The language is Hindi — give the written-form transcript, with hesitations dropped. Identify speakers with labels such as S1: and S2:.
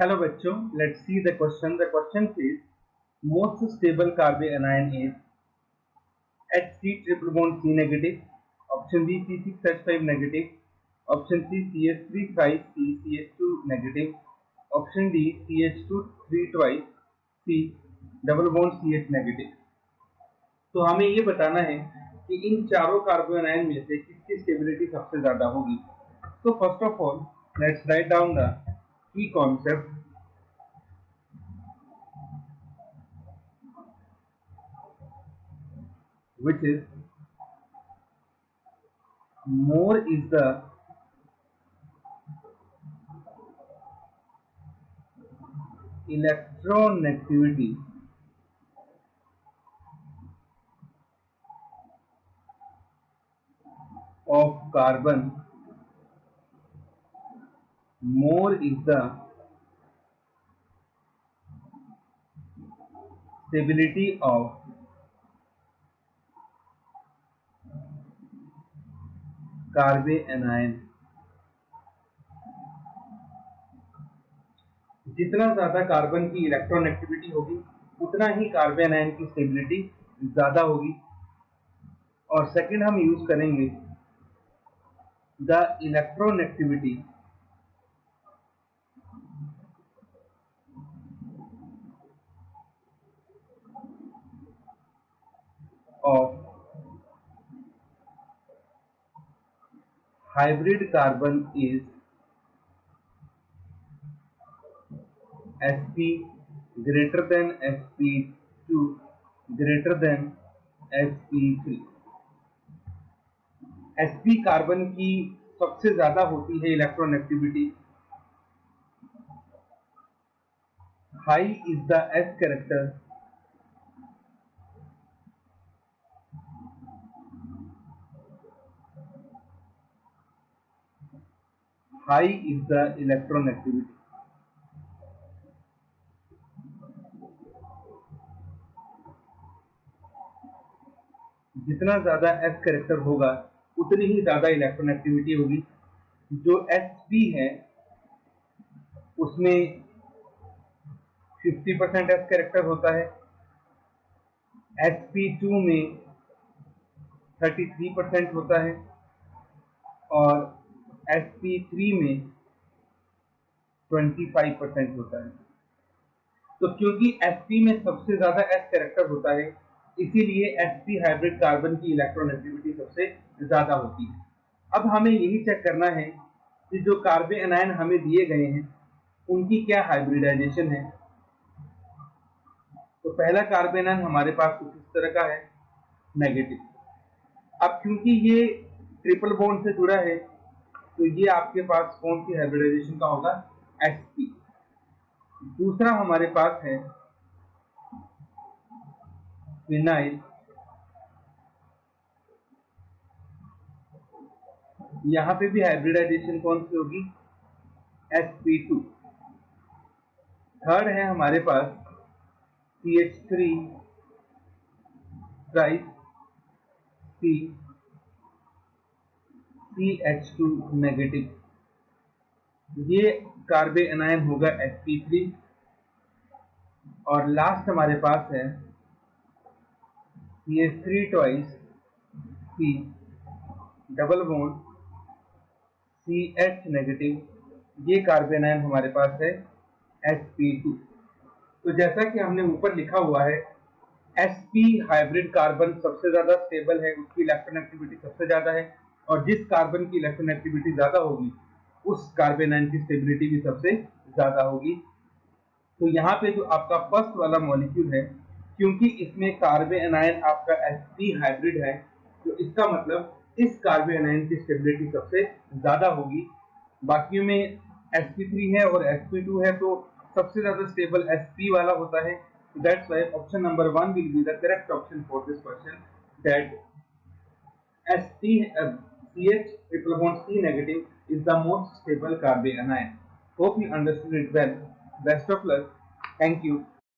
S1: Hello बच्चों, let's see the question. The question says most stable carbanion is Hc triple bond C negative, option B C6H5 negative, option C CH3 thrice C CH2 negative, option D CH2 3 twice C double bond CH negative. तो हमें ये बताना है कि इन चारों कार्बोनाइन में से किसकी स्टेबिलिटी सबसे ज्यादा होगी. So first of all, let's write down the key concept. Which is more is the electronegativity of carbon, more is the stability of कार्बेनाइन. जितना ज्यादा कार्बन की इलेक्ट्रोनेगेटिविटी होगी उतना ही कार्बेनाइन की स्टेबिलिटी ज्यादा होगी. और सेकंड हम यूज करेंगे the electronegativity of hybrid carbon is sp greater than sp2 greater than sp3. sp carbon की सबसे ज्यादा होती है electronegativity. High is the s character, high is the electronegativity. जितना ज्यादा s कैरेक्टर होगा उतनी ही ज्यादा इलेक्ट्रोनेगेटिविटी होगी. जो sp है उसमें 50% s कैरेक्टर होता है, sp2 में 33% होता है और sp3 में 25% होता है. तो क्योंकि sp में सबसे ज्यादा s कैरेक्टर होता है इसीलिए sp हाइब्रिड कार्बन की इलेक्ट्रोनेगेटिविटी सबसे ज्यादा होती है. अब हमें यही चेक करना है कि जो कार्बेनाइन हमें दिए गए हैं उनकी क्या हाइब्रिडाइजेशन है. तो पहला कार्बेनाइन हमारे पास कुछ इस तरह का है, नेगेटिव. अब क्योंकि ये ट्रिपल बॉन्ड से जुड़ा है तो ये आपके पास कौन सी हाइब्रिडाइजेशन का होगा, sp. दूसरा हमारे पास है फिनाइल, यहां पे भी हाइब्रिडाइजेशन कौन सी होगी, sp2. थर्ड है हमारे पास CH3 thrice C CH2 negative. ये कार्बेनाइन होगा sp3. और लास्ट हमारे पास है CH3 twice C double bond CH negative. ये कार्बेनाइन हमारे पास है sp2. तो जैसा कि हमने ऊपर लिखा हुआ है sp हाइब्रिड कार्बन सबसे ज्यादा स्टेबल है, उसकी इलेक्ट्रोनेगेटिविटी सबसे ज्यादा है और जिस कार्बन की इलेक्ट्रोनेगेटिविटी ज्यादा होगी उस कार्बेनाइन की स्टेबिलिटी भी सबसे ज्यादा होगी. तो यहाँ पे जो आपका फर्स्ट वाला मॉलिक्यूल है, क्योंकि इसमें कार्बेनाइन आपका sp हाइब्रिड है तो इसका मतलब इस कार्बेनाइन की स्टेबिलिटी सबसे ज्यादा होगी. बाकियों में sp3 है और sp2 है तो सबसे ज्यादा स्टेबल sp वाला होता है. That's why option number 1 will be the correct option for this question, that sp CH triple bond C negative is the most stable carbanion. Hope you understood it well. Best of luck. Thank you.